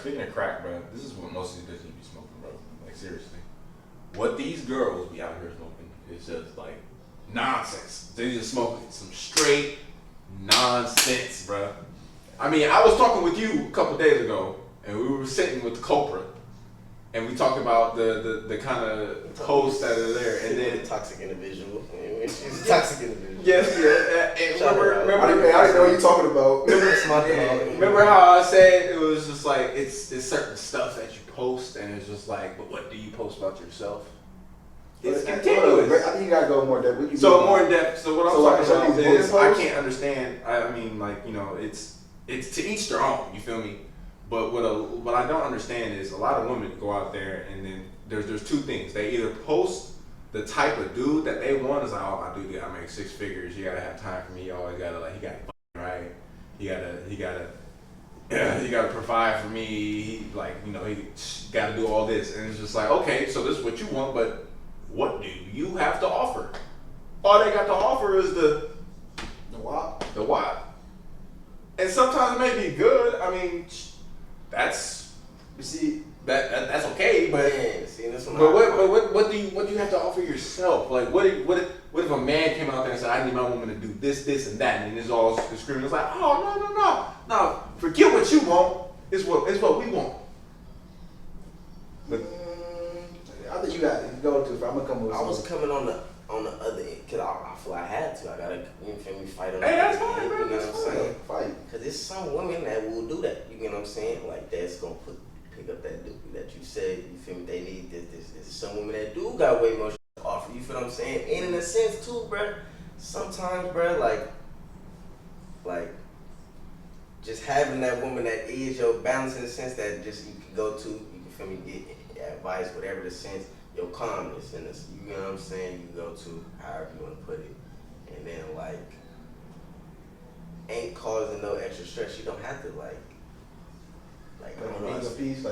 Speaking of crack, bro, this is what most of these bitches be smoking, bro. Like seriously, what these girls be out here smoking is just like nonsense. They just smoking some straight nonsense, bro. I mean, I was talking with you a couple days ago, and we were sitting with the Copra, and we talked about the kind of posts that are there, and then toxic individual. She's a toxic individual. Yes, yeah. And remember, I didn't know what you're talking about. Remember how I said it was just like it's certain stuff that you post, and it's just like, but what do you post about yourself? It's continuous. I think you gotta go more in depth. So more in depth. So what I'm talking about is I posts? can't understand. I mean, like, you know, it's to each their own. You feel me? But what I don't understand is a lot of women go out there and then there's two things. They either post the type of dude that they want is like, oh, my dude, I make 6 figures. You gotta have time for me. You always gotta he gotta right. He gotta provide for me. He gotta do all this, and it's just like, okay, so this is what you want, but what do you have to offer? All they got to offer is the WAP. The WAP. And sometimes it may be good. I mean, that's okay, but what do you have to offer yourself? Like what if a man came out there and said, I need my woman to do this, and that, and it's all screaming. It's like, oh no, forget what you want. It's what we want. But I think you got to go to. I'm gonna come with. I was coming on the other end because I feel I had to. I gotta, you feel me, fight on. Hey, that's fine, man. bro. You know what I'm saying? Fight. Because there's some women that will do that. You know what I'm saying? Like that's gonna pick up that dude that you said. You feel me? They need this. There's some women that do got way more to offer. You feel what I'm saying? And in a sense too, bro. Sometimes, bro, like just having that woman that is your balance in the sense that just you can go to, you can feel me, get advice, whatever the sense, your calmness in this, you know what I'm saying, you can go to however you want to put it. And then ain't causing no extra stress. You don't have to being your peace,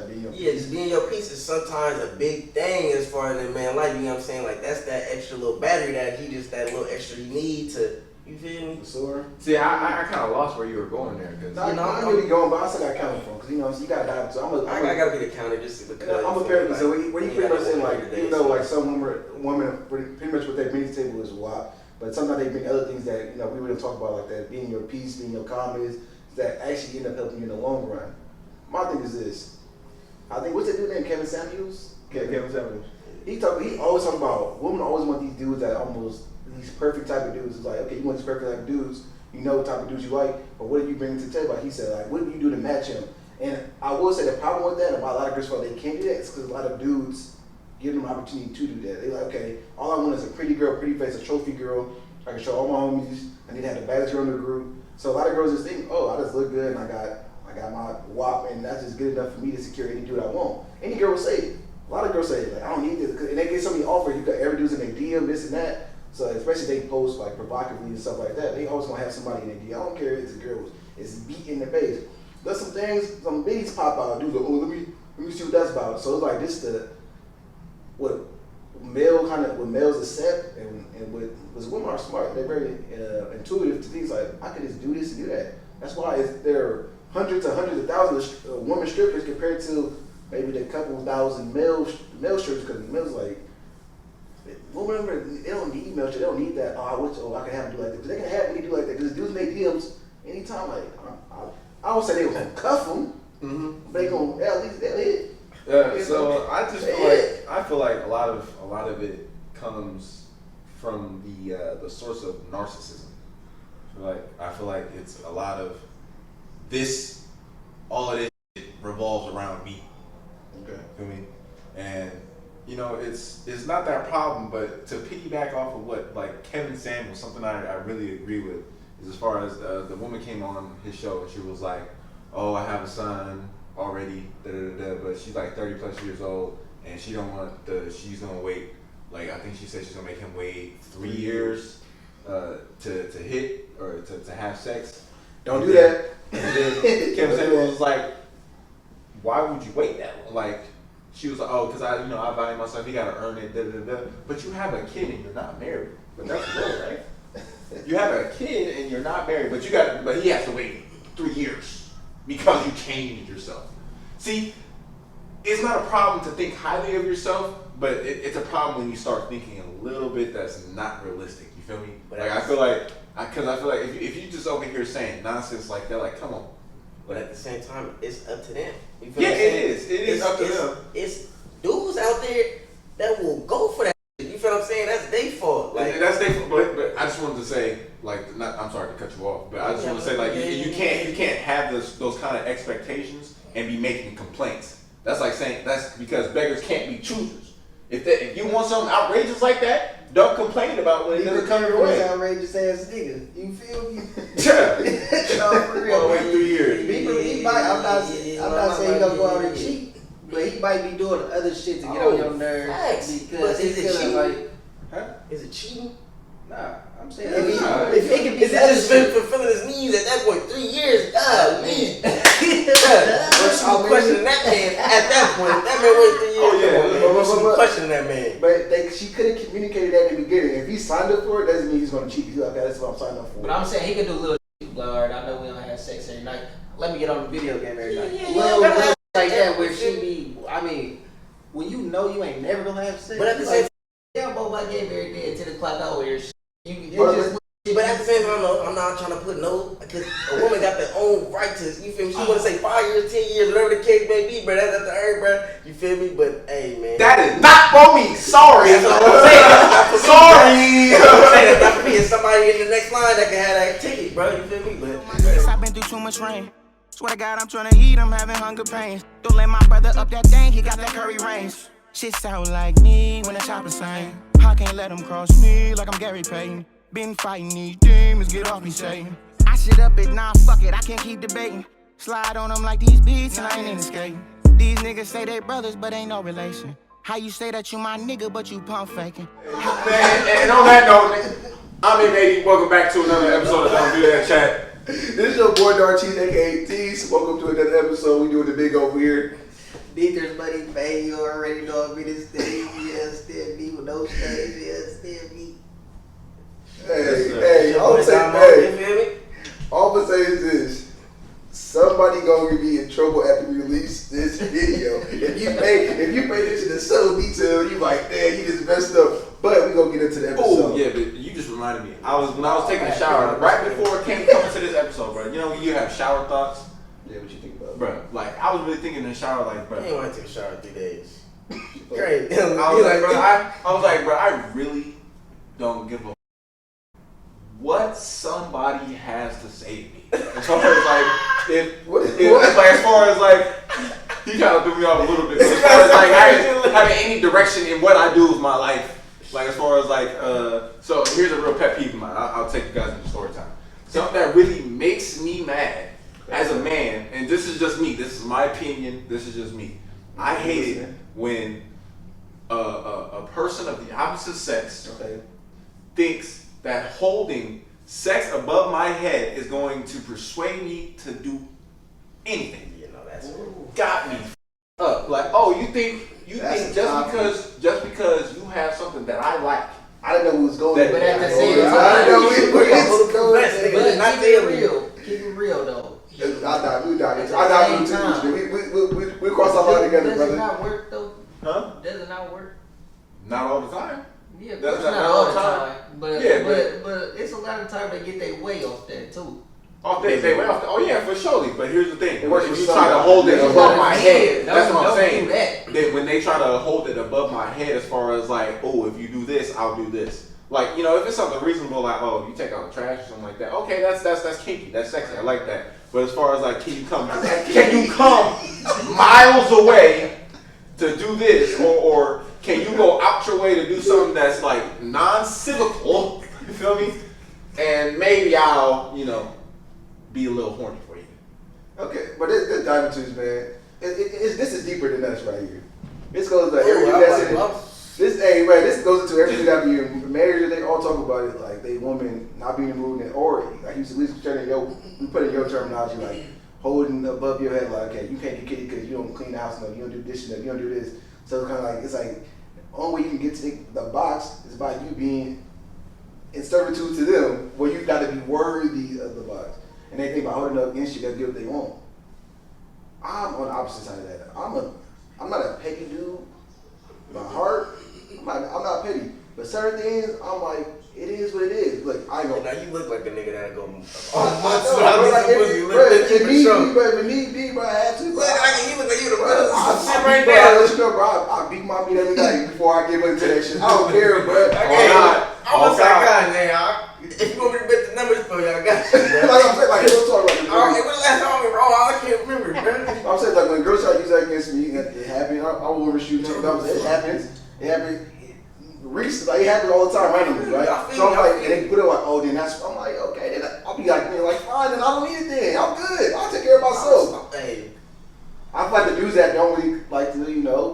just being your peace is sometimes a big thing as far as a man life, you know what I'm saying? Like that's that extra little battery that that little extra you need to, you feel me? Sore. see, I kind of lost where you were going there because I'm really going, but I still got to count from because you got to dive. So I gotta be the counter just because. I'm a parent. So when you pretty much saying even though some women pretty much what they bring to the table is WAP, but sometimes they bring other things that we wouldn't talk about like that, being your peace, being your calmness, that actually end up helping you in the long run. My thing is this. I think what's that dude named Kevin Samuels? Kevin Samuels. He always talk about women always want these dudes that almost these perfect type of dudes. It's like, okay, you want these perfect type of dudes, you know what type of dudes you like, but what do you bring to the table? Like he said, like what do you do to match him? And I will say the problem with that about a lot of girls feel they can't do that is because a lot of dudes give them an opportunity to do that. They like, okay, all I want is a pretty girl, pretty face, a trophy girl. I can show all my homies. I need to have the baddest girl in the group. So a lot of girls just think, oh, I just look good and I got my WAP and that's just good enough for me to secure any dude I want. Any girl will say it. A lot of girls say it, like I don't need this, and they get so many offers. You got every dude's in their DM, this and that. So especially if they post like provocatively and stuff like that, they always gonna have somebody in their DM. I don't care if it's a girl, it's beat in the face. There's some things, some biddies pop out. Dudes like, oh let me see what that's about. So it's like this what males accept and what women are smart. They're very intuitive to things like I can just do this and do that. That's why there are hundreds of thousands of women strippers compared to maybe the couple thousand male strippers because males like women they don't need male strippers. They don't need that. I can have them do like that. Because they can have me do like that. Because dudes make DMs anytime. Like I don't say they gonna cuff them, but they gonna at least they'll hit. Yeah. So I just feel like a lot of it comes from the source of narcissism. I feel like it's a lot of this. All of it revolves around me. Okay. Feel me? And it's not that problem, but to piggyback off of what like Kevin Samuels, something I really agree with is as far as the woman came on his show and she was like, oh, I have a son already, but she's like 30 plus years old and she don't want she's gonna wait, like I think she said she's gonna make him wait 3 years to hit or to have sex. Don't do that. And then Kevin Samuels was like, why would you wait that long? Like, she was like, oh, because I value myself, you gotta earn it, But you have a kid and you're not married. But that's real, right? You have a kid and you're not married, but he has to wait 3 years because you changed yourself. See, it's not a problem to think highly of yourself, but it's a problem when you start thinking a little bit that's not realistic. You feel me? But Like I feel like if you just over here saying nonsense like that, like come on. But at the same time, it's up to them. You feel Yeah, what I'm it saying? is. It is up to them. It's dudes out there that will go for that. You feel what I'm saying? That's their fault. Like that's their fault. But I just wanted to say, like, I'm sorry to cut you off, but I just want to say, like, you can't have those kind of expectations and be making complaints. That's like saying that's because beggars can't be choosers. If you want something outrageous like that, don't complain about when it doesn't come your way. Outrageous ass nigga. You feel me? Yeah. No, for real. Well, wait 3 years. He might, I'm not saying he gonna go out and cheat, but he might be doing other shit to get on your nerves. Facts. Because But is he's it feeling cheating? like, huh? Is it cheating? nah, I'm saying Yeah. if it can be Is it just been fulfilling his needs at that point? 3 years? God, me. But she was questioning that man at that point. That man waited 3 years. Oh, yeah. She was questioning that man. But she could have communicated that in the beginning. If he signed up for it, doesn't mean he's gonna cheat. He's like, okay, that's what I'm signing up for. But I'm saying he could do little shit. Like, alright, I know we don't have sex every night. Let me get on the video game every night. Yeah, Little gotta things have like sex. that where she be, I mean, when you know you ain't never gonna have sex. But at the you same like, yeah, both my game every day at 10 o'clock out here. But at the same time, I'm not trying to put no, because a woman got their own right to, you feel me? She want to say 5 years, 10 years, whatever the case may be, bro. That's up to her, bro. You feel me? But hey, man. That is not for me. Sorry. That's what I'm saying. That's not for me, Sorry. bro. I'm saying that's not for me. It's somebody in the next line that can have that ticket, bro. You feel me? But I've been through too much rain. Swear to God, I'm tryna eat, I'm having hunger pains. Don't let my brother up that thing, he got that curry range. Shit sound like me when the chopper sing. I can't let him cross me like I'm Gary Payton. Been fighting these demons, get off me, Satan. I sit up at 9, fuck it, I can't keep debating. Slide on them like these beats and I ain't in skating. These niggas say they brothers, but ain't no relation. How you say that you my nigga, but you pump faking? Man, and on that note, I'm A-Baby. Welcome back to another episode of Don't Do That Chat. This is your boy Darcheese, aka Tease. Welcome to another episode. We doing the big over here. Beakers, buddy, Bay, you already know me this day. Yeah, still me with no stage. Yeah, still me. Hey, all I'm gonna say is this. Somebody gonna be in trouble after we release this video. If you pay attention to subtle detail, you like, damn, you just messed up. But we gonna get into the episode. Oh yeah, but you just reminded me. When I was taking a shower right before coming to this episode, bro. You know when you have shower thoughts, Yeah, what you think about it? bro. Like I was really thinking in the shower, like, bro. I ain't want to take a shower in 3 days. Great. I was like, bro, I really don't give a what somebody has to say to me. As far as like, as far as like, he kind of threw me off a little bit. But as far as like having any direction in what I do with my life, like as far as like, so here's a real pet peeve of mine. I'll take you guys into story time. Something that really makes me mad as a man, and this is just me. This is my opinion. This is just me. I hate it when a person of the opposite sex thinks that holding sex above my head is going to persuade me to do anything. You know, that's Got me up. Like, oh, you think just because you have something that I like. I didn't know who was going. But at the same I time, didn't know who was going. but keep it real. Keep it real though. We cross our line together, Does brother. it not work though? Huh? Does it not work? Not all the time. Yeah, of That's course not not all the time. time. But Yeah, but it's a lot of time they get their way off that too. Oh, they way off. Oh yeah, for surely. But here's the thing: It works if for you some. try to hold it You above gotta my do head, it. that's what I'm Don't saying. do that. Then when they try to hold it above my head, as far as like, oh, if you do this, I'll do this. Like, you know, if it's something reasonable, like, oh, you take out the trash or something like that. Okay, that's kinky. That's sexy. I like that. But as far as like, can you come miles away to do this, or can you go out your way to do something that's like non-civical? You feel me? And maybe I'll, be a little horny for you. Okay, but this dive into man. This is deeper than us right here. This goes to everything that's in it. This goes into everything that be in marriage. They all talk about it, like they woman not being moved, or like you at least we put in your terminology, like holding above your head, like, okay, you can't do kitty because you don't clean the house enough, you don't do dishes enough, you don't do this. So it's kind of like the only way you can get to the box is by you being in servitude to them, where you got to be worthy of the box. And they think about holding up against you, they'll get what they want. I'm on the opposite side of that. I'm not a petty dude. My heart, I'm not petty. But certain things, I'm like, it is what it is. Look, I ain't gonna. Now you look like a nigga that'll go months Bro, without like, pussy. if it need be, bro, I had to. You look like you the brother. I Right bro, now. let you know, bro. I beat my beat every night before I give into that shit. I don't care, bro. I'm a guy, man. If you want me to bet the numbers for you, I got you. Like I'm saying, like real talk, like When the last time we wrong, I can't remember, bro. I'm saying, like when girls try to use that against me, it happened. I will overshoot $10. It happens. It happened. Recently, like, it happens all the time randomly, right? So I'm like, and they put it like, oh, then that's. I'm like, okay, then I'll be like, fine, then I don't need it. Then I'm good. I'll take care of myself. Hey. I feel like the dudes that don't really like to,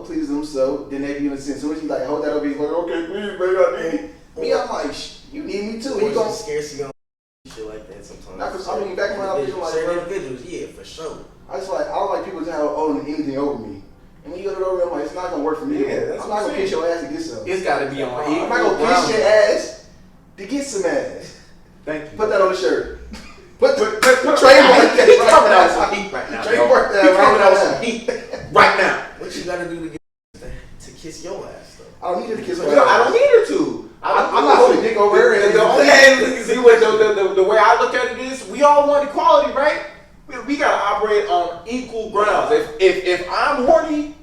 please themselves, then they be in a sense. So when you like hold that over, he's like, okay, please, baby, I need me. I'm like, you need me too. He's gonna scarcity on shit like that sometimes. I mean, back when I was like, certain individuals, yeah, for sure. I don't like people to have owning anything over me. And when you go to the over, I'm like, it's not gonna work for me. Yeah, I'm not gonna kiss your ass to get some. It's got to be on. I'm not gonna kiss your ass to get some ass. Thank you. Put that on the shirt. Put trademark that He's coming out with some heat right now. Trademark that He's coming out with right some heat right now. What you gotta do to kiss your ass though? I don't need her to kiss my No, I ass. don't need her to. I'm not holding dick over her. The only thing, the way I look at it is, we all want equality, right? We gotta operate on equal grounds. If I'm horny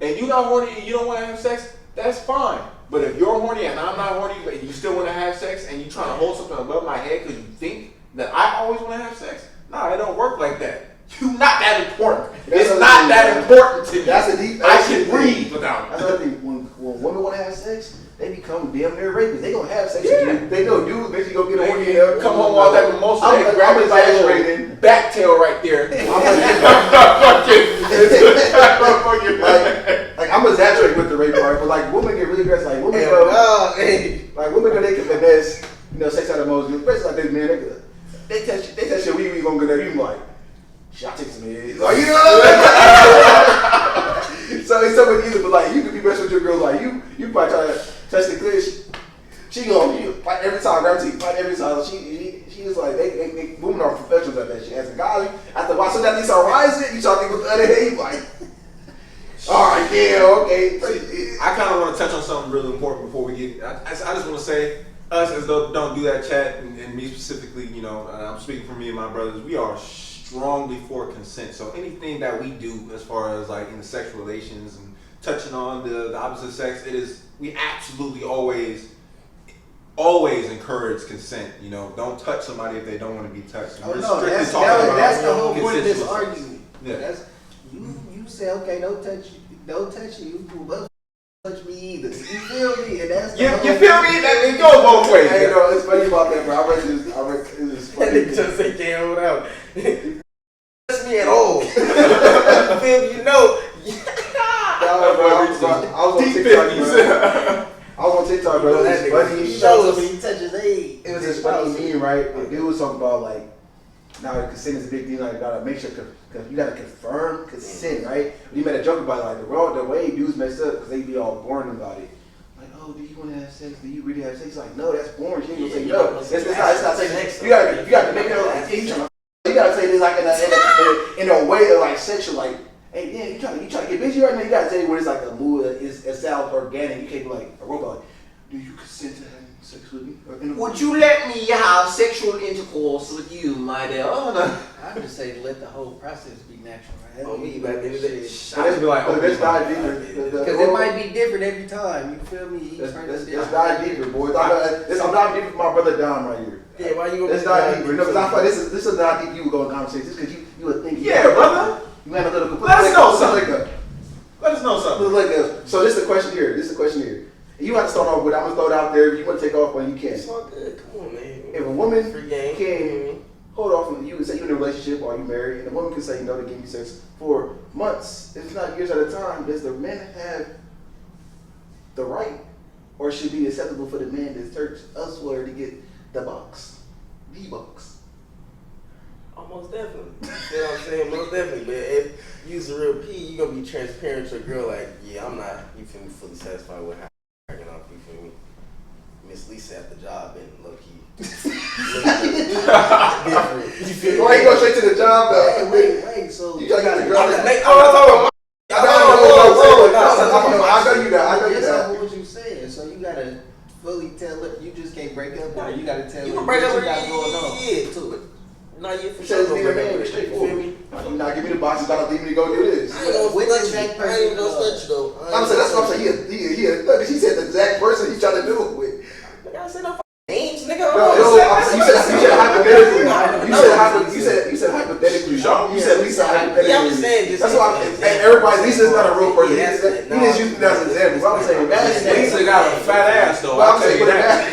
and you're not horny and you don't want to have sex, that's fine. But if you're horny and I'm not horny, but you still want to have sex and you're trying to hold something above my head because you think that I always want to have sex, nah, it don't work like that. You're not that important. It's not that important to me. That's a deep. I can breathe without That's it. another thing. When women want to have sex, they become damn near rapists. They gonna have sex with you. They know dudes basically go get a horny They come home all that mimosa, they grab his exaggerating. back tail right there. Like I'm exaggerating with the rape part, but like women get really aggressive. Like women go, they can finesse, sex out of emotions. Especially like this man, they test you, we gonna get at you like, shit, I'll take some head. Like, you know what I mean? So it's so much easier, but like you could be messing with your girl, like you probably try to touch the clear. She gonna fight every time, guarantee fight every time. She was like, they women are professionals at that shit. As a guy, after watching that thing start rising, you try to think with the other hand, you like, all right, yeah, okay. I kind of want to touch on something really important before we get. I just want to say, us as though Don't Do That Chat, and me specifically, I'm speaking for me and my brothers. We are strongly for consent. So anything that we do, as far as like in the sexual relations and touching on the opposite sex, we absolutely always encourage consent. Don't touch somebody if they don't want to be touched. Oh no, that's the whole point of this argument. Yeah. That's you say okay, don't touch you, but touch me either. You feel me? And that's You feel me? It goes both ways. Hey, it's funny about that, bro. I read this That funny. nigga just say can't hold out. Touch me at all. You feel me? I was on TikTok, bro. I was on TikTok, bro. It was funny. You know when he touches age. It was this funny meme, right? The dude was talking about like, now consent is a big deal. Like, you gotta make sure, cause you gotta confirm consent, right? But he made a joke about it, like the way dudes messed up because they be all boring about it. Like, oh, do you want to have sex? Do you really have sex? He's like, no, that's boring. She ain't gonna say no. It's not sex. You gotta make it. You gotta say this like in a way of like sexual, like, hey, yeah, you trying to get busy right now. You gotta say when it's like a mood, it sounds organic. You can't be like a robot. Like, do you consent to having sex with me? Would you let me have sexual intercourse with you, my dear? Oh, no. I just say let the whole process be natural, right? Oh, me, back in the day. I just be like, let's dive deeper. Because it might be different every time. You feel me? Let's dive deeper, boys. I'm diving deeper for my brother Dom right here. Yeah, why you gonna Let's dive deeper. No, because I feel like this is not deep. You were going to conversation just because you would think. Yeah, brother. You had a little. Let us know something. Let us know something. So this is the question here. You have to start off with. I'm gonna throw it out there. If you want to take off when you can. It's all good. Come on, man. If a woman Free game. can hold off, and you would say you're in a relationship or you married, and the woman can say no to give you sex for months, if not years at a time, does the man have the right, or should it be acceptable for the man to search elsewhere to get the box? Most definitely. You know what I'm saying? Most definitely. But if you's a real P, you gonna be transparent to a girl like, yeah, I'm not, you feel me, fully satisfied with how I'm cracking off, you feel me? Miss Lisa at the job and low key. Different. You feel me? Why you go straight to the job though? Wait. okay, so You got a girl. I'm not talking about I know you that. I know you That's that. not what you said. So you gotta fully tell her. You just can't break up with her. You gotta tell You her can break up what with you got going on. yeah, too. No, you for You sure said gonna it's break up man, with her. You feel straightforward. me? You not give me the box. You gotta leave me to go do this. I ain't gonna With touch the you. exact I ain't even person, gonna touch you though. I'm saying that's what I'm saying. He look, she said the exact person he trying to do it with. Nigga, I said no names, nigga. No, you said hypothetically. You said hypothetically. You said Lisa hypothetically. Yeah, I'm just saying. That's why. And everybody, Lisa's not a real person. He just used it as an example. But I'm saying, imagine that. Lisa got a fat ass though. But I'll I'm tell saying, you that.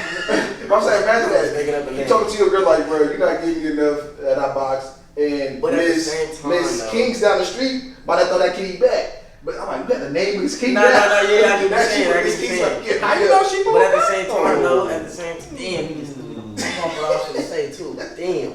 I'm saying, imagine Making up a that. You name. talking to your girl like, bro, you're not getting enough at that box, and But at the same time, Miss though. King's down the street might have throw that kitty back. But I'm like, you got the name Miss King. No, yeah, I get what you're saying. I get what you're saying. saying. How you know she But at the same time, though, at the same time, damn, you just what I was gonna say too. Damn,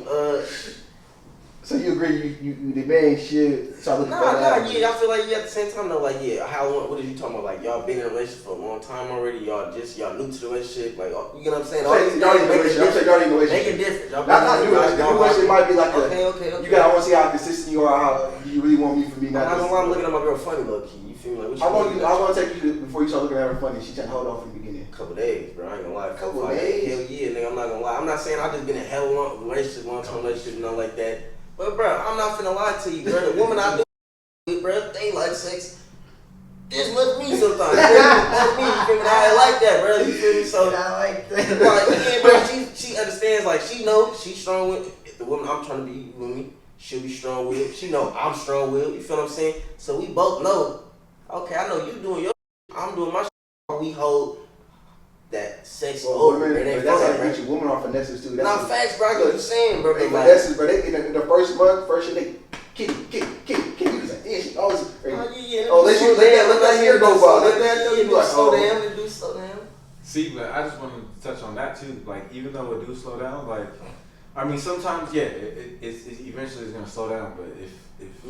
So you agree? You the man should start looking for that? yeah. I feel like at the same time though, like yeah, how long? What are you talking about? Like y'all been in a relationship for a long time already. Y'all new to the relationship. Like you know what I'm saying? Y'all ain't in a relationship. I'm saying y'all ain't in a Make relationship. a difference. Y'all Not new relationship. New relationship might be like okay. You gotta want to see how consistent you are. How you really want me for me. I'm not gonna lie, I'm looking at my girl funny low key. You feel me? Like, How long take you before you start looking at her funny? She trying to hold on from the beginning. Couple days, bro. I ain't gonna lie. Couple days? Hell yeah, nigga. I'm not gonna lie. I'm not saying I just been in a hell long relationship, long-term relationship, nothing like that. But bro, I'm not finna lie to you, bro. The woman I do with, bro, they like sex. This much me sometimes. You feel me? I ain't like that, bro. You feel me? So I like that. like, yeah, bro, she understands. Like she knows she's strong with the woman I'm trying to be with me. She'll be strong with. She know I'm strong with. You feel what I'm saying? So we both know. Okay, I know you doing your. I'm doing my. We hold that sex over. Women, It ain't that's how fun, you get you. Women are finesses too. Nah, facts, bro. I get what you're saying, bro. They But like, finesses, bro. They in the first month, first year, they kitty. You can say, yeah, she always. Let that year go by. Let that year go by. Slow down. It do slow down. See, but I just wanted to touch on that too. Like, even though it do slow down, like, I mean, sometimes, yeah, it's eventually gonna slow down. But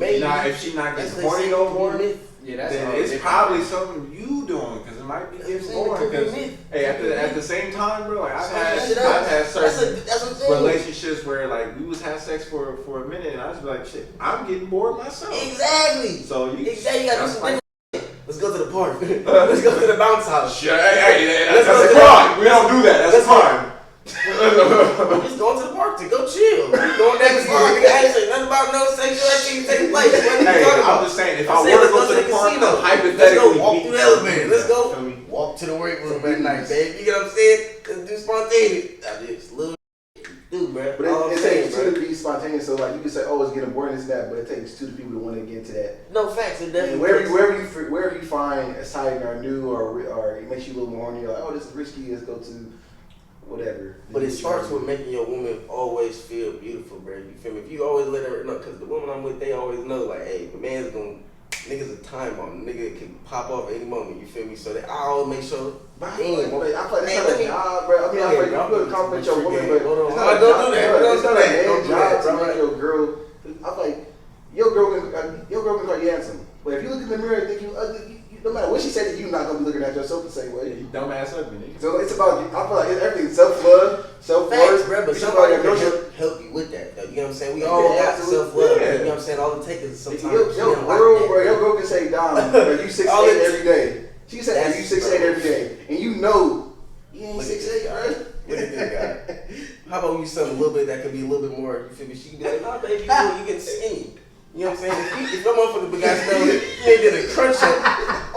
if she not getting horny no more, then it's probably something you doing because it might be getting boring. Because hey, at the same time, bro, like I've had certain relationships where like we was have sex for a minute, and I was like, shit, I'm getting bored myself. Exactly. So you gotta do some different. Let's go to the park. Let's go to the bounce house. Hey, that's a crime. We don't do that. That's a crime. We're just going to the park to go chill. Going down the park. Nigga, I ain't saying nothing about no sexual activity taking place. What are you talking about? I'm just saying, if I were to go to the park, hypothetically, let's go walk through the elevator. Let's go walk to the weight room at night, babe. You get what I'm saying? Let's do spontaneous. I just little dude, bro. But it takes two to be spontaneous. So like you can say, oh, it's getting boring, this and that, but it takes two people to want to get into that. No facts. It definitely. Wherever you find exciting or new or it makes you a little more horny, you're like, oh, this is risky. Let's go to whatever. But it starts with making your woman always feel beautiful, bro. You feel me? If you always let her know, because the woman I'm with, they always know, like, hey, the man's gonna, nigga's a time bomb. Nigga can pop off at any moment, you feel me? So that I always make sure. I feel like it's not a job, bro. I mean, I feel like you could compliment your woman, but it's not a Don't do job, that. bro. It's not a Don't man's do that, job to bro. make your girl. I feel like your girl can call you handsome, but if you look in the mirror and think you ugly, no matter what she said to you, you're not gonna be looking at yourself the same way. You dumbass ugly, nigga. So it's about, I feel like everything's self-love, Facts, self-worth. bro, but somebody can help you with that, though. You know what I'm saying? We all got self-love. You know what I'm saying? All it takes is sometimes. Your girl can say, Dom, bro, you 6'8" every day. She said, you 6'8" every day. And you know, you ain't 6'8", bro. Look at this guy. How about you something a little bit that could be a little bit more, you feel me? She can be like, nah, baby, you getting skinny. You know what I'm saying? If that motherfucker got snow, you ain't did a crunch up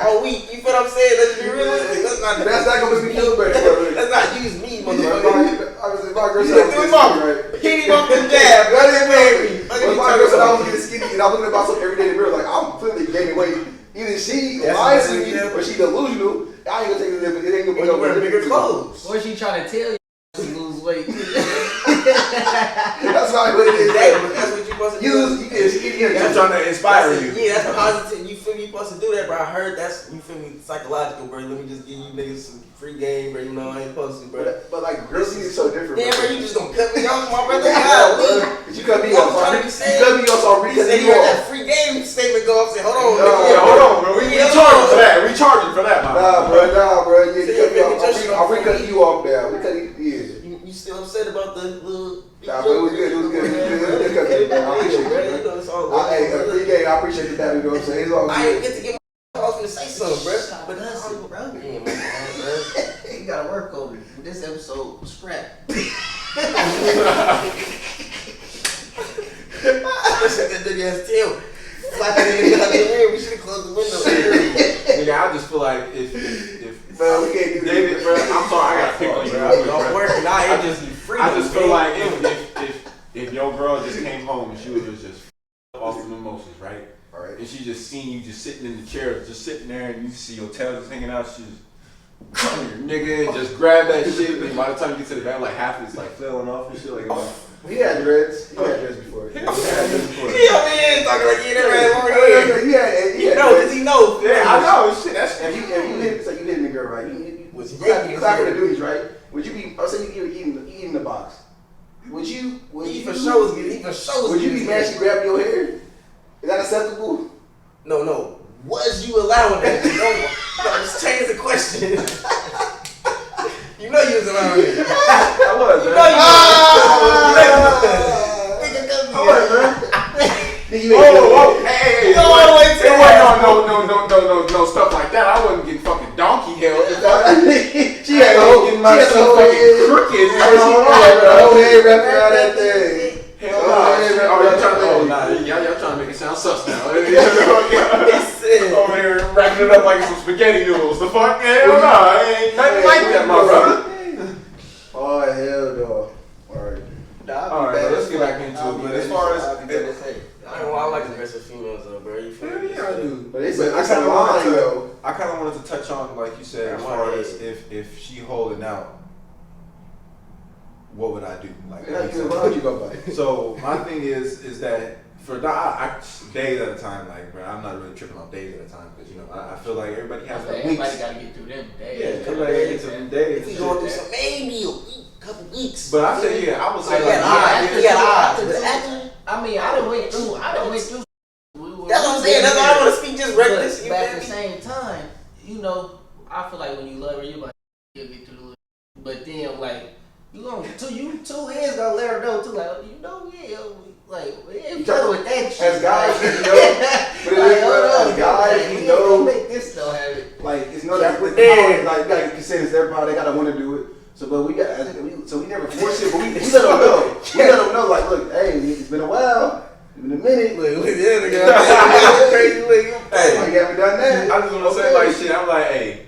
all week. You feel what I'm saying? Let's be realistic. That's not gonna make me feel better, bro. Let's not use me, motherfucker. I was my girl You said said three months. Hit him off the jab. Let him baby. My girl said I was getting skinny, and I'm looking at myself every day in the mirror like I'm clearly gaining weight. Either she lies to me or she delusional. I ain't gonna take it. It ain't gonna be no wear bigger clothes. Or she trying to tell you to lose weight. That's not what it is. That's what you supposed to do. You get skinny and I'm trying to inspire you. Yeah, that's positive. You feel me? You supposed to do that, bro. I heard that's, you feel me, psychological, bro. Let me just give you niggas some free game, bro. You know I ain't supposed to, bro. But like, girl, is so different. Damn, bro, you just gonna cut me off, my brother? But you cut me off. You cut me off, so I'm You said you heard that free game statement go off. Say, hold on, Yeah, hold on, bro. We charging for that. We charging for that, man. Nah, bro. Yeah, you cut me off. I'm cutting you off now. We cutting you. You still upset about the little? Nah, but it was good. It was good. it, man. I appreciate bro. it, You know, it's all Hey, free game. I appreciate the battle. You know what I'm saying? It's all I ain't good. get to get my. I was gonna say something, bro. But that's it, bro. Yeah, man, You gotta work on it. This episode was scrap. Listen to that nigga ass tail. Flapping in the wind. We should have closed the window. Nigga, I just feel like if Man, we can't do David, this. bro, I'm sorry, I gotta pick on you. Don't work. Nah, I it just, just free. I just feel like if your girl just came home and she was just off of emotions, right? All right. And she just seen you just sitting in the chair, just sitting there, and you see your tail just hanging out, she just come here, nigga, and just grab that shit. And by the time you get to the back, like half it's like flailing off and shit. Like, He had dreads. He had dreads before. Yeah, man, talking like you never had long hair. He had No, dreads. cause he knows. yeah, I know shit. That's If you hit, so you hitting the girl, right? You Was clapping the duties, right? Would you be? I'll say you eating the box. Would you? He for sure was getting. He for sure was Would you getting. be mad she grabbed your hair? Is that acceptable? No. Was you allowing that? No, just change the question. You know you was allowing it. I was, You man. know you was. I was, man. Then you Whoa, hey, No, wait, it wasn't no stuff like that. I wasn't getting fucking donkey held. She had a whole, getting my shit fucking crooked. whole head wrapped around that thing. Hell no. Y'all trying to make it sound sus now. Over here wrapping it up like some spaghetti noodles. The fuck? Hell no. Ain't nothing like that, my brother. Oh, hell no. Alright. Alright, let's get back into it. But as far as I like aggressive females though, bro. You feel me? yeah, I do. But it's I a kind of line, wanted though. to. I kind of wanted to touch on, like you said, as far as if she holding out, what would I do? Like, What would you go by? so my thing is that for days at a time, like, bro, I'm not really tripping on days at a time because I feel like everybody has their Everybody weeks. gotta get through them days. Yeah, everybody gotta get to them days. If you going through some, maybe a week, couple weeks. But I say, I would say, You like, got odds. But after, I mean, I done went through. that's what I'm saying. That's why I want to speak just reckless. But at the same time, I feel like when you love her, you're like, you'll get through it. But then, like, you two hands gonna let her know too. Like, like, you trying with that shit. As guys, like, but it is, as guys, we don't make this though happen. like it's no that with the power, like you gotta consent. It's their power. They gotta want to do it. So, but we never force it. But we let them know. We let them know. Like, look, hey, it's been a while. It's been a minute. Look, the other guy. Crazy look. Hey, you haven't done that. I just want to say, like, shit, I'm like, hey,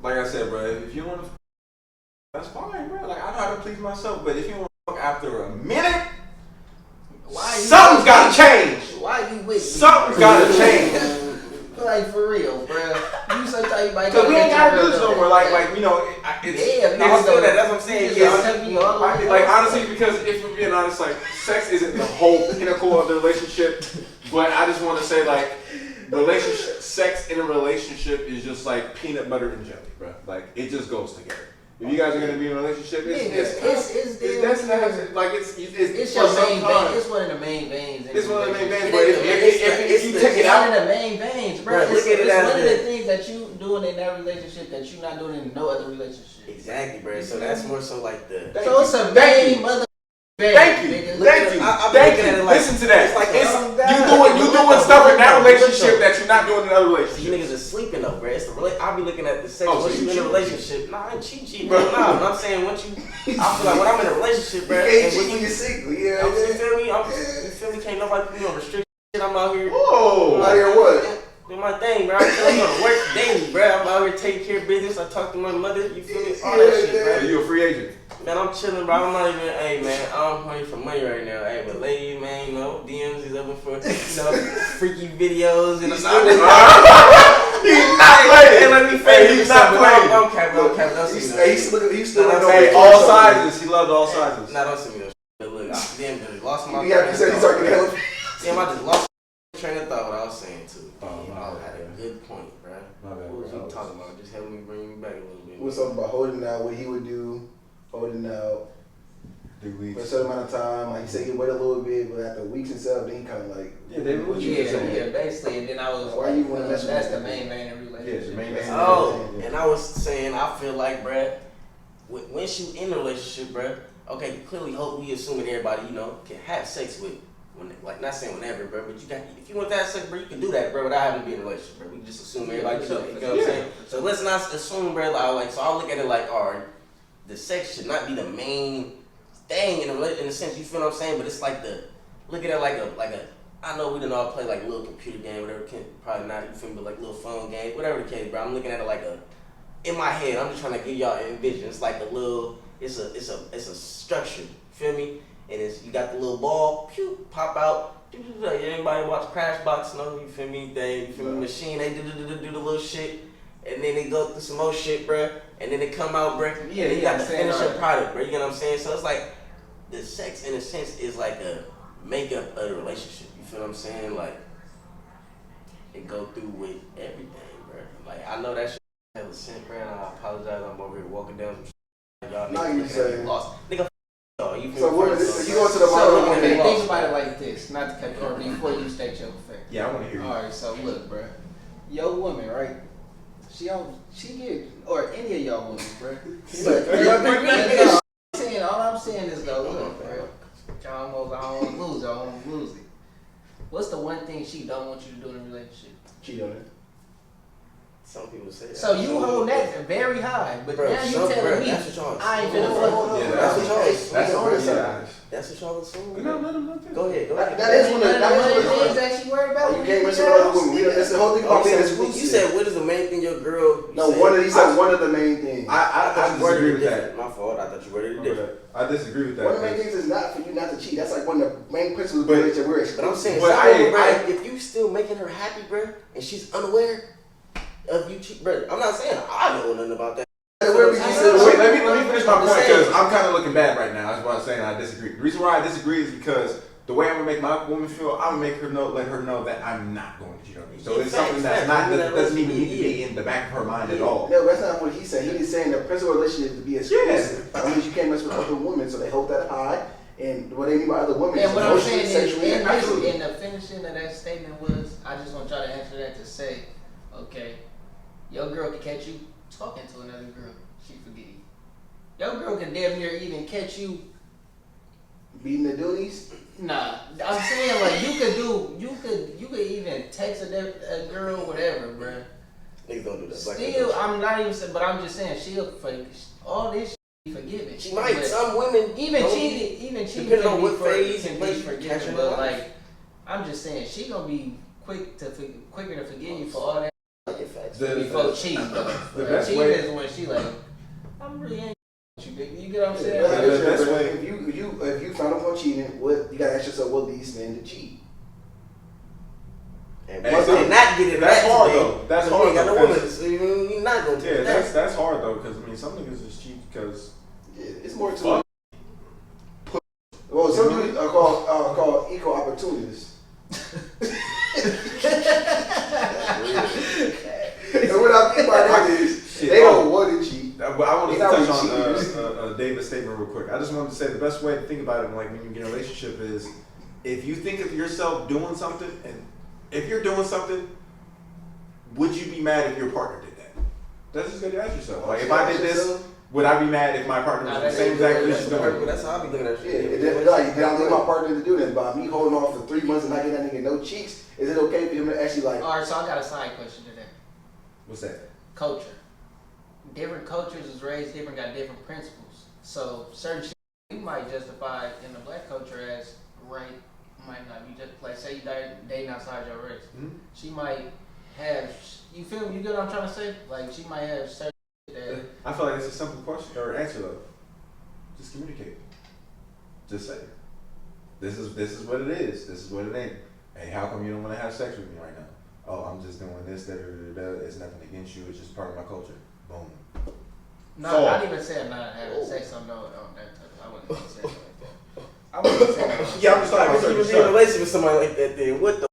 like I said, bro, if you want to, that's fine, bro. Like, I know how to please myself, but if you want to fuck after a minute, something's got to change. Why you with me? Something's got to change. Like, for real, bro. You sometimes you might Because we ain't got to do this know no more. Like, it's, yeah, I feel that. That's what I'm saying. like, honestly, because if we're being honest, like, sex isn't the whole pinnacle of the relationship, but I just want to say, like, sex in a relationship is just like peanut butter and jelly, bro. Like, it just goes together. If you guys are gonna be in a relationship, it's your main vein. It's one of the main veins. It's one of the main veins, but if you take it out, one of the main veins, bro. It's one of the things that you doing in that relationship that you not doing in no other relationship. Exactly, bro. So that's more so like the. So it's a main mother. Thank you. Listen to that. You doing stuff in that relationship that you're not doing in other You relationships. niggas are sleeping though, bro. I be looking at the sex. Oh, so once you you in a cheat. relationship, nah, I ain't cheat, bro. Nah, but I'm saying once you, I feel like when I'm in a relationship, bro. You can't and cheat when when you're single. Yeah. you feel me? You feel me? Can't nobody put me on restriction. I'm out here. Whoa. Out here what? Doing my thing, bro. I'm going to work daily, bro. I'm out here taking care of business. I talk to my mother. You feel me? All that shit, bro. So you a free agent? Man, I'm chilling, bro. I'm not even, hey, man, I'm hungry for money right now. Hey, but lady, man, DMs is open for, freaky videos and stuff. He's not playing. Hey, let me finish. He's not playing. I'm capping. Don't see me. He's still in Hey, all sizes. He loved all sizes. Nah, don't see me no shit. But look, damn, I lost my You said he's talking hell. Damn, I just lost my train of thought what I was saying, too. Oh, my I bad. had a good point, bro. My bad, What was bro. you talking about? Just help me bring me back a little bit. What's something about holding out? What he would do, holding out. 3 For a weeks. certain amount of time, like he said, he wait a little bit, but after weeks and stuff, then he kind of like, Yeah, David, what you saying? Yeah, basically, and then I was. Why you wanna mess with That's that? the main vein in relationship. Yeah, the main vein. Oh, and I was saying, I feel like, bruh, once you in a relationship, bruh, okay, clearly, hope we assuming everybody, can have sex with. like not saying whenever, bro, but you got if you want that sex, bro, you can do that, bro, without having to be in a relationship, bro. We can just assume everybody do it. You know what I'm saying? So let's not assume, bro. So I'll look at it like, all right, the sex should not be the main thing in a sense. You feel what I'm saying? But it's like look at it like a. I know we didn't all play like a little computer game, whatever. Probably not, you feel me, but like a little phone game, whatever the case, bro. I'm looking at it like in my head. I'm just trying to give y'all an envision. It's like a little. It's a structure. Feel me? And you got the little ball, pew, pop out. Anybody watch Crash Box? No, you feel me? You feel me? Machine, they do the little shit, and then they go through some more shit, bruh. And then they come out, bruh. Yeah, and you got the finished product, bruh. You know what I'm saying? So it's like the sex, in a sense, is like a makeup of the relationship. You feel what I'm saying? Like it go through with everything, bruh. Like I know that shit hella sin, bruh. And I apologize. I'm over here walking down some shit. Y'all niggas lost. Nigga. You so what is this? You go to the bottom. Okay, think about it like this. Not to cut you off before you state your effect. Yeah, I want to hear you. All right, so look, bro. Your woman, right? She get, or any of y'all women, bro. All I'm saying is though, look, bro. I don't lose it. What's the one thing she don't want you to do in a relationship? Cheat on her. Some people say that. So you hold that very high, but bro, now you telling me I ain't finna fuck. Yeah, that's what y'all assume. That's what y'all assume. No, let him Go ahead. That is one of the things that she worried about. You can't mess with other women. That's the whole thing about being exclusive. You said what is the main thing your girl? No, he said one of the main things. I disagree with that. My fault. I thought you worded it different. I disagree with that. One of the main things is not for you not to cheat. That's like one of the main principles of relationship. We're exclusive. But I'm saying, if you still making her happy, bro, and she's unaware of you cheat, bro. I'm not saying I know nothing about that. Wait, let me finish my point because I'm kind of looking bad right now. That's why I'm saying I disagree. The reason why I disagree is because the way I'm gonna make my woman feel, I'm gonna make her let her know that I'm not going to cheat on you. So it's something that doesn't even need to be in the back of her mind at all. No, that's not what he said. He's saying the principal relationship is to be exclusive. That means you can't mess with other women, so they hold that high. And what they mean by other women is what I'm saying is, in the finishing of that statement was, I just want y'all to answer that to say, okay, your girl can catch you talking to another girl, she forget you. Your girl can damn near even catch you beating the duties. Nah, I'm saying like you could even text a girl, whatever, bruh. Niggas don't do that. Still, I'm not even saying, but I'm just saying she'll all this shit forgiven. She might. Some women even cheating depending on what phase can be forgiven. But like, I'm just saying she gonna be quicker to forgive you for all that. Before cheating, though. The best cheating way is when she like, I'm really ain't you, baby. You get what I'm saying? The best way. If you found upon cheating, what you gotta ask yourself, what leads men to cheat? And not get it. That's hard though. That's hard. Got no woman, so you're not gonna do that. That's hard though, because I mean, some niggas just cheat because it's more to it. Well, some dudes are called equal opportunists. And what I mean by that is they don't want to cheat. I wanted to touch on David's statement real quick. I just wanted to say the best way to think about it, like when you get in a relationship, is if you think of yourself doing something, and if you're doing something, would you be mad if your partner did that? That's just gonna ask yourself. Like if I did this, would I be mad if my partner was the same exact position doing? That's how I be looking at shit. Yeah, like did I leave my partner to do that? By me holding off for 3 months and not getting that nigga no cheeks, is it okay for him to actually like? All right, so I got a side question to that. What's that? Culture. Different cultures is raised different, got different principles. So certain shit you might justify in the black culture as right, might not be just like say you dating outside your race. Mm-hmm. She might have, you feel me? You get what I'm trying to say? Like she might have certain that. I feel like it's a simple question or answer though. Just communicate. Just say, this is what it is. This is what it ain't. Hey, how come you don't want to have sex with me right now? Oh, I'm just doing this, that. It's nothing against you. It's just part of my culture. Boom. No, not even saying not having sex. I'm not on that type. I wouldn't even say like that. I wouldn't say that. Yeah, I'm just like, if you was in a relationship with somebody like that, then what the?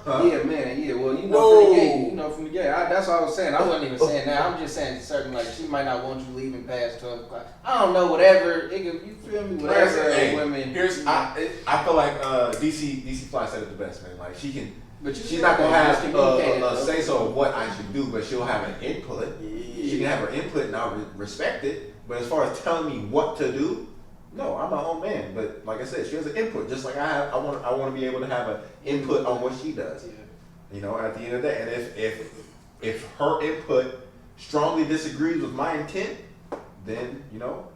Yeah, man. Yeah, well, from the gate. That's what I was saying. I wasn't even saying that. I'm just saying certain like she might not want you leaving past 12 o'clock. I don't know. Whatever. You feel me? Whatever. Hey, women. I feel like DC Fly said it the best, man. Like she can. But she's not gonna have a say so of what I should do, but she'll have an input. She can have her input and I'll respect it. But as far as telling me what to do, No, I'm my own man. But like I said, she has an input, just like I have. I want to be able to have an input on what she does. Yeah. You know, at the end of the day, and if her input strongly disagrees with my intent, then you know,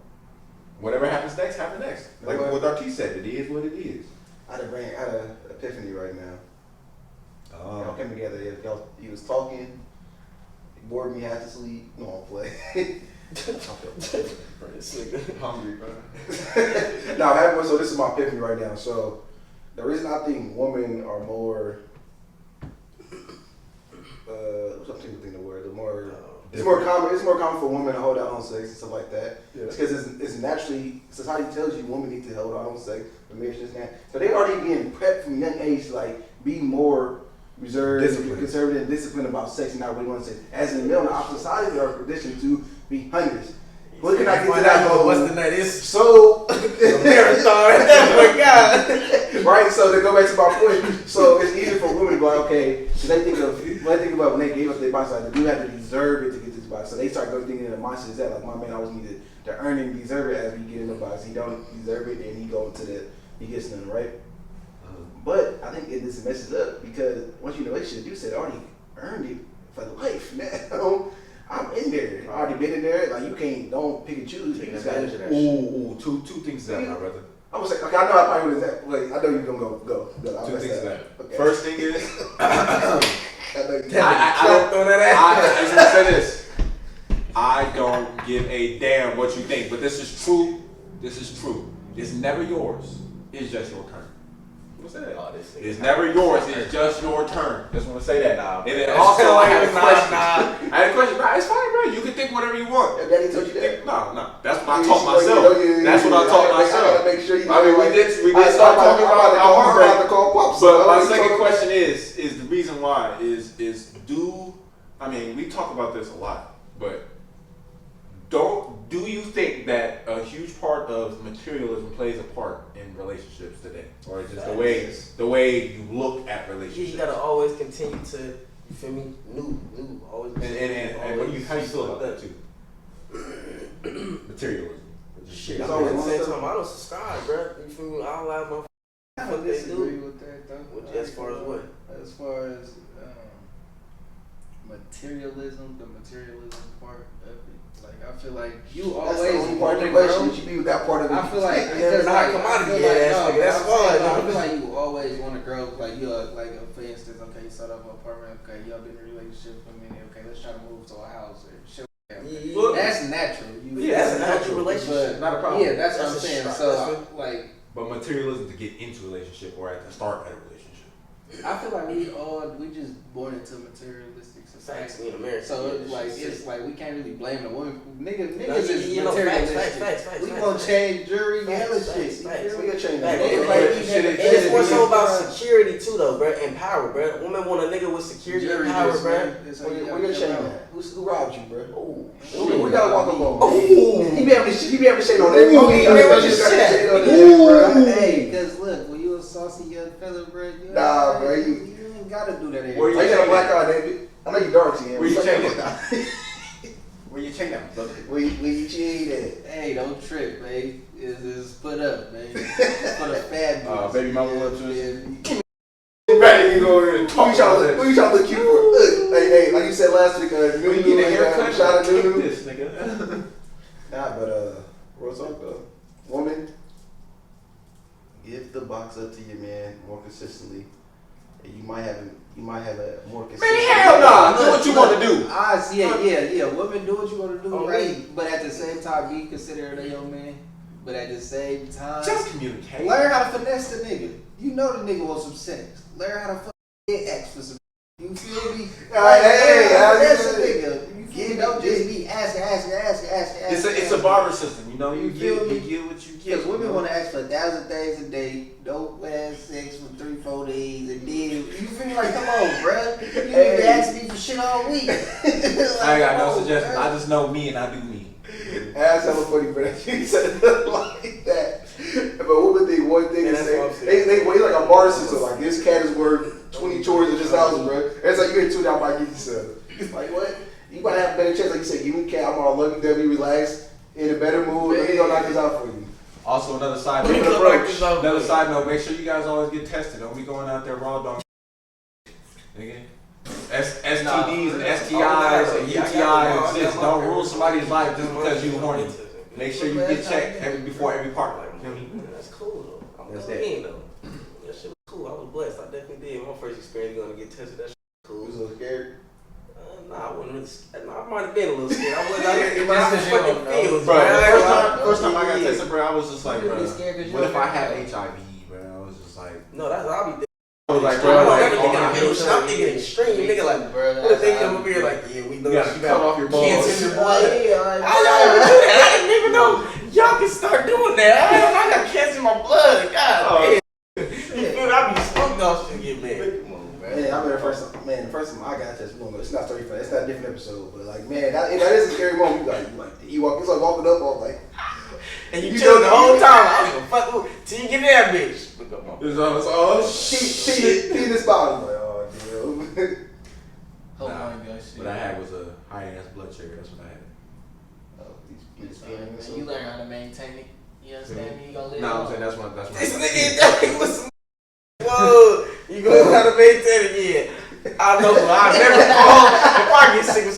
whatever happens next, happens next. Like what Darty said, it is what it is. I had an epiphany right now. Y'all came together. You was talking. Bored me half to sleep. No, I'll play. Hungry, bro. So this is my epiphany right now. So the reason I think women are more, I'm trying to think the word. It's more common. It's more common for women to hold out on sex and stuff like that. Yeah. It's because it's naturally society tells you women need to hold out on sex, but marriage is not. So they already being prepped from a young age to like be more reserved, conservative, and disciplined about sex and not really want to say. As in the male, in the opposite side, they are conditioned to be hunters. What can I get to that goal? What's the night? It's So marathon. Oh my god! Right. So to go back to my point, so it's easier for women to go, okay. So they think about when they gave up their body, like they do have to deserve it to get to this body. So they start going thinking in the mindset is that like my man always needed to earn and deserve it as we get in the box. He don't deserve it, and he gets none, right? But I think this messes up because once you're in a relationship, you said I already earned it for life. Now I'm in there. I already been in there. Like you don't pick and choose. Take You just advantage gotta- of that Ooh, two things to that, my brother. I was like, okay, I know I probably would have that. Wait, I know you're gonna go. I'll Two mess things to that. that. Okay. First thing is, I know you- I don't throw that I just want to say this. I don't give a damn what you think, but this is true. This is true. It's never yours. It's just your turn. What's that? Oh, this It's never yours. It's just your turn. Just want to say that. Nah, And then bro. also, I had a Nah, question. nah. I had a question. Nah, it's fine, bro. You can think whatever you want. Your daddy told you that? No. That's what I Yeah, taught you myself. know, That's what I taught I myself. gotta make sure you I mean, we did start talking about our heartbreak. But my second question is the reason why I mean, we talk about this a lot, but do you think that a huge part of materialism plays a part in relationships today? Or just the way you look at relationships? You gotta always continue to, you feel me? New, always. And how do you feel about that too? Materialism. Shit, It's I always mean, at the same one time, I don't subscribe, bro. You feel me? I allow my I what they disagree do. with that though. As far as what? As far as materialism, the materialism part of it. Like I feel like you That's always the only part want of to the grow. question. You be with that part of it. I feel like Yeah, because not like, commodity, I feel yeah, like, that's no, like- that's I'm saying, fine. I feel like you always want to grow. Like you like for instance, okay, you start off an apartment. Okay, y'all been in a relationship for a minute. Okay, let's try to move to a house or shit. Yeah. That's natural. That's a natural relationship. But, Not a problem. Yeah, that's what I'm That's a saying. start. So That's like. But materialism to get into a relationship or at the start of a relationship. I feel like we just born into materialistic Facts society. in America. So yeah, it's like we can't really blame the woman. Niggas No, is you know, materialistic. facts, We gonna change jury and hella shit. Facts. We gonna change Facts. that. And it's more so about security too, though, bro, and power, bro. Women want a nigga with security and power, bro. Where you change that? Who robbed you, bro? Ooh. We gotta walk up on. Ooh. He be having shit on every Ooh, movie. he be having shit. Hey, cause look, when you a saucy young fella, bro, Nah, bro, you ain't gotta do that. Where I got a black eye, David. I know you dark skin. Where you chain it? Where you chain that, brother? Where you chain it? Hey, don't trip, babe. It's put up, man. It's for the fat dudes. Baby mama wants Yeah, you. Ready to go over and Who talk you trying about to look cute for? Look, hey, like you said last week, When you get a haircut, shout out kick Nunu. this, nigga. Nah, but real talk though, woman, give the box up to your man more consistently, and you might have a more consistent. Man, hell nah. Do what you want to do. Yeah. Women do what you want to do, Oh, right? me. But at the same time, be considerate of your man. But at the same time, Just communicate. learn how to finesse the nigga. You know the nigga wants some sex. Learn how to fucking ask for some. You feel me? Hey, finesse the nigga. You feel me? Don't just be asking. It's a barter system, you know. You feel me? get what you get. Because women want to ask for 1,000 things a day, don't have sex for 3-4 days, and then you feel me like, come on, bruh. You need to ask me for shit all week. I ain't got no suggestions. I just know me and I do me. That's hella funny, bro. You said it like that. But women think one thing And and that's what I'm say saying. they wait like a barter system. Like this cat is worth 20 chores in this house, bro. It's like you get 2, I might get you some. Like what? You might have a better chance, like you said. Give me cat. I'm gonna love you, then be relaxed, in a better mood. Let me go knock this out for you. Also, another side We note. can work this out. Another side note. Make sure you guys always get tested. Don't be going out there raw dog. Nigga. STDs and STIs and UTIs exist. Don't ruin somebody's life just because you horny. Make sure you get checked before every part. That's cool though. I'm That's clean though. That shit was cool. I was blessed. I definitely did. My first experience going to get tested. That shit was cool. You was a little scared? Nah, I wasn't really scared. Nah, I might have been a little scared. I wasn't out here in Just my 'cause you don't fucking know. fields, Bro, bro. first time I got tested, bro, I was just like, You bro, really scared 'cause you what if don't I have know? HIV, bro? I was just like, No, that's what I'll be. I was like, Bro, bro, I'm like, never thinking oh, of middle shit. I'm thinking extreme. Nigga, like, bro, what if they come up here like, yeah, we know you gotta cut off your balls. cancer in your blood. I Yeah, didn't even know y'all can start doing that. I got cancer in my blood. God damn. You feel me? I be smoked off shit get mad. Come on, bro. Man, I remember the first time I got tested. It's not story for it's not a different episode, but like, man, that is a scary moment. You walk, it's like walking up, all like, And you chilling the whole time. I was gonna fuck with till you get that bitch. It's all see this bottom, like, oh damn. Oh my gosh. What I had was a high ass blood sugar. That's what I had. You learn how to maintain it. You understand me? You gonna live No, I'm long. saying that's what. This nigga was some. Whoa, you gonna know how to maintain it? Yeah, I know. I never call if I get sick.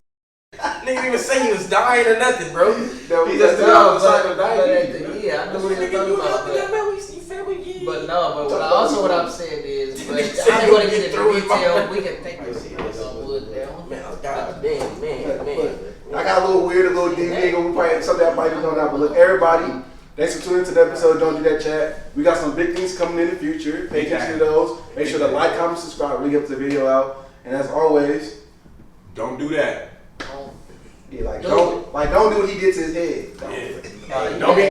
Nigga didn't even say he was dying or nothing, bro. He just developed the type of diabetes. Yeah, I know what you're Nigga, talking you about. healthy, that man. You feel me? Yeah. But no, but what I'm saying is, but Nigga said I you want to get get through into it, detail. man. We can take this shit on wood down. Man, god damn, man. I got a little weird, a little deep. We probably something I might be going out, but look, everybody, thanks for tuning into the episode. Don't do that chat. We got some big things coming in the future. Pay attention to those. Make sure to like, comment, subscribe. Really get the video out. And as always, Don't do that. yeah, don't do what he did to his head. Don't be